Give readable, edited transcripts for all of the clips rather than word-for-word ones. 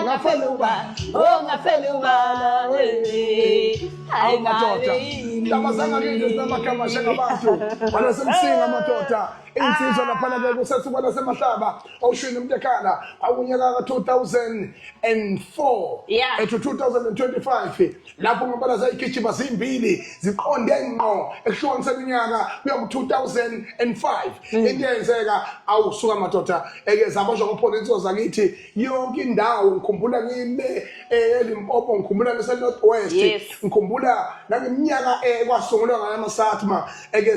Ngafelubala, Tamazanga ngizo zamakhamasha ngabantu banasemsinga amadoda insizwa laphana ke kusesibona semahlaba awushini umntekhala awunyaka ka 2004 to 2025 lapho ngibala zayigijima zimbili ziqonde ngqo ekuhlukaniseni iminyaka kuya ku 2005 into yenzeka awusuka amadoda zabashwa ngopolitiko zakithi yonke indawo ngikhumbula ngile eLimpopo ngikhumbula nase North West ngikhumbula nangeminyaka kwasungulwa ngamaSatma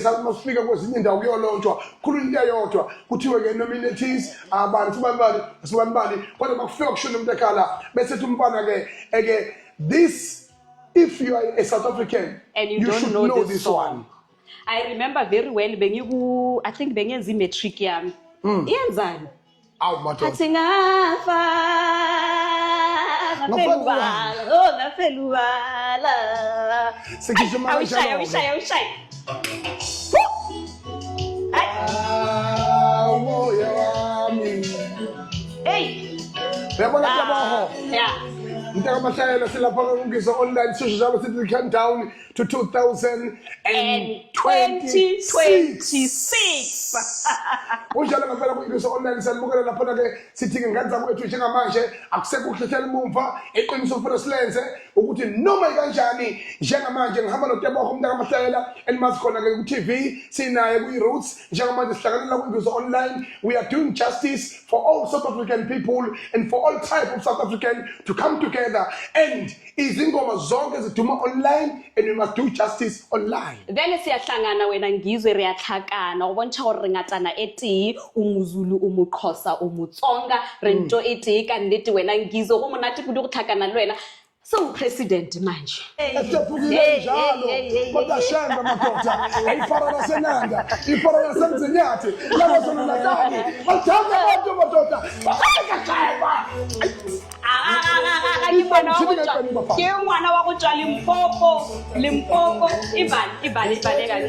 sathi masifika kwezinye indawo kuyolontshwa khulula into eyodwa kuthiwe ke nominatees abantu sibani kodwa bakufika kushona umuntu ekhala bese umbana ke this if you are a South African and you don't know this one. I remember very well I think bengenza imatric yami iyenzani athi ngafa ngafelubala sekishima awishaya moya wami yabona kabaho mntaka mashayela silapha ngizwa online social jalo sithi countdown to 2026 unjalo ngempela kuyizwa online salibukela lapha ke sithi ngenza kwethu njengamanje akusekho ukuhlehlela umva eqiniso futhi silenze ukuthi noma kanjani njengamanje ngihamba noTebogo mntaka mashayela enimazi khona ke ku TV sinaye ku Roots njengamanje sihlanganela kuyizwa online we are doing justice for all South African people and for all type of South African to come together and izingoma zonke ziduma online and we must do justice online. Then siyahlangana wena ngizwe riyahlakana ubontsha gore ngatana eti umuzulu umuxhosa umutsonga rento eti kaneti wena ngizwe go monate kudu go tlhakana le wena so president manje esiphukile njalo kodwa shanga madoda ayifara senanga ifara senzenyathi labo sona natali bathanda abantu madoda bakakachaywa ngimwana wakutshwa Limpopo ibale kancane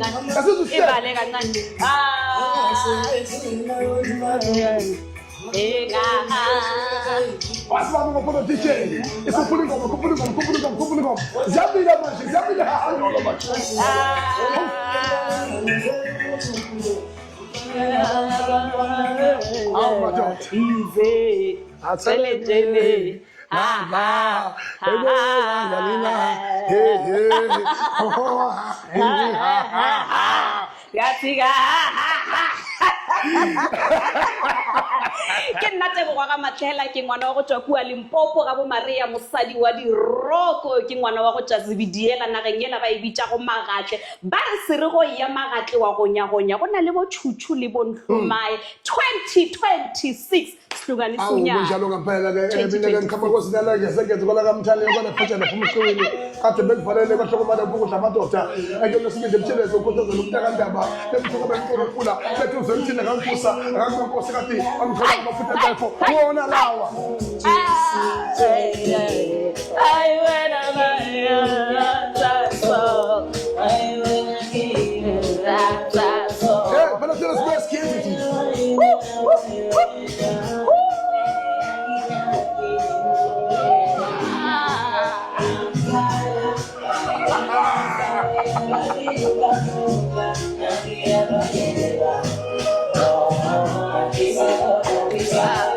Wasibaba ngopolitician isifuna ingoma zabila manje hahalo manje madoda ize atselejele ke nna Tebogo ga Matlhela ke ngwana wa go tswa kwa Limpopo ga bo Maria mosadi wa diroko ke ngwana wa go tswa Zibidiela nageng ela ba e bitsa go Magatle ba re se re go ya Magatle wa go nya go na le bo Chuchu le bo Nhlumaye 2026 hlukani sunya njalo ngempela ke mina ke ngikhamba kosinala ke sengenze kola kaMthale kwana futhi naphumhlweni kade bekuvalele bahlokomana ukudla amadoda ake nosikinde mtheleze ukuthoza lokutaka lemthuko bemqoqula bethu uzemthina kankusa akankosi kade amthola amafutha bakho wona lawa I went on phela sele sibes kids Ah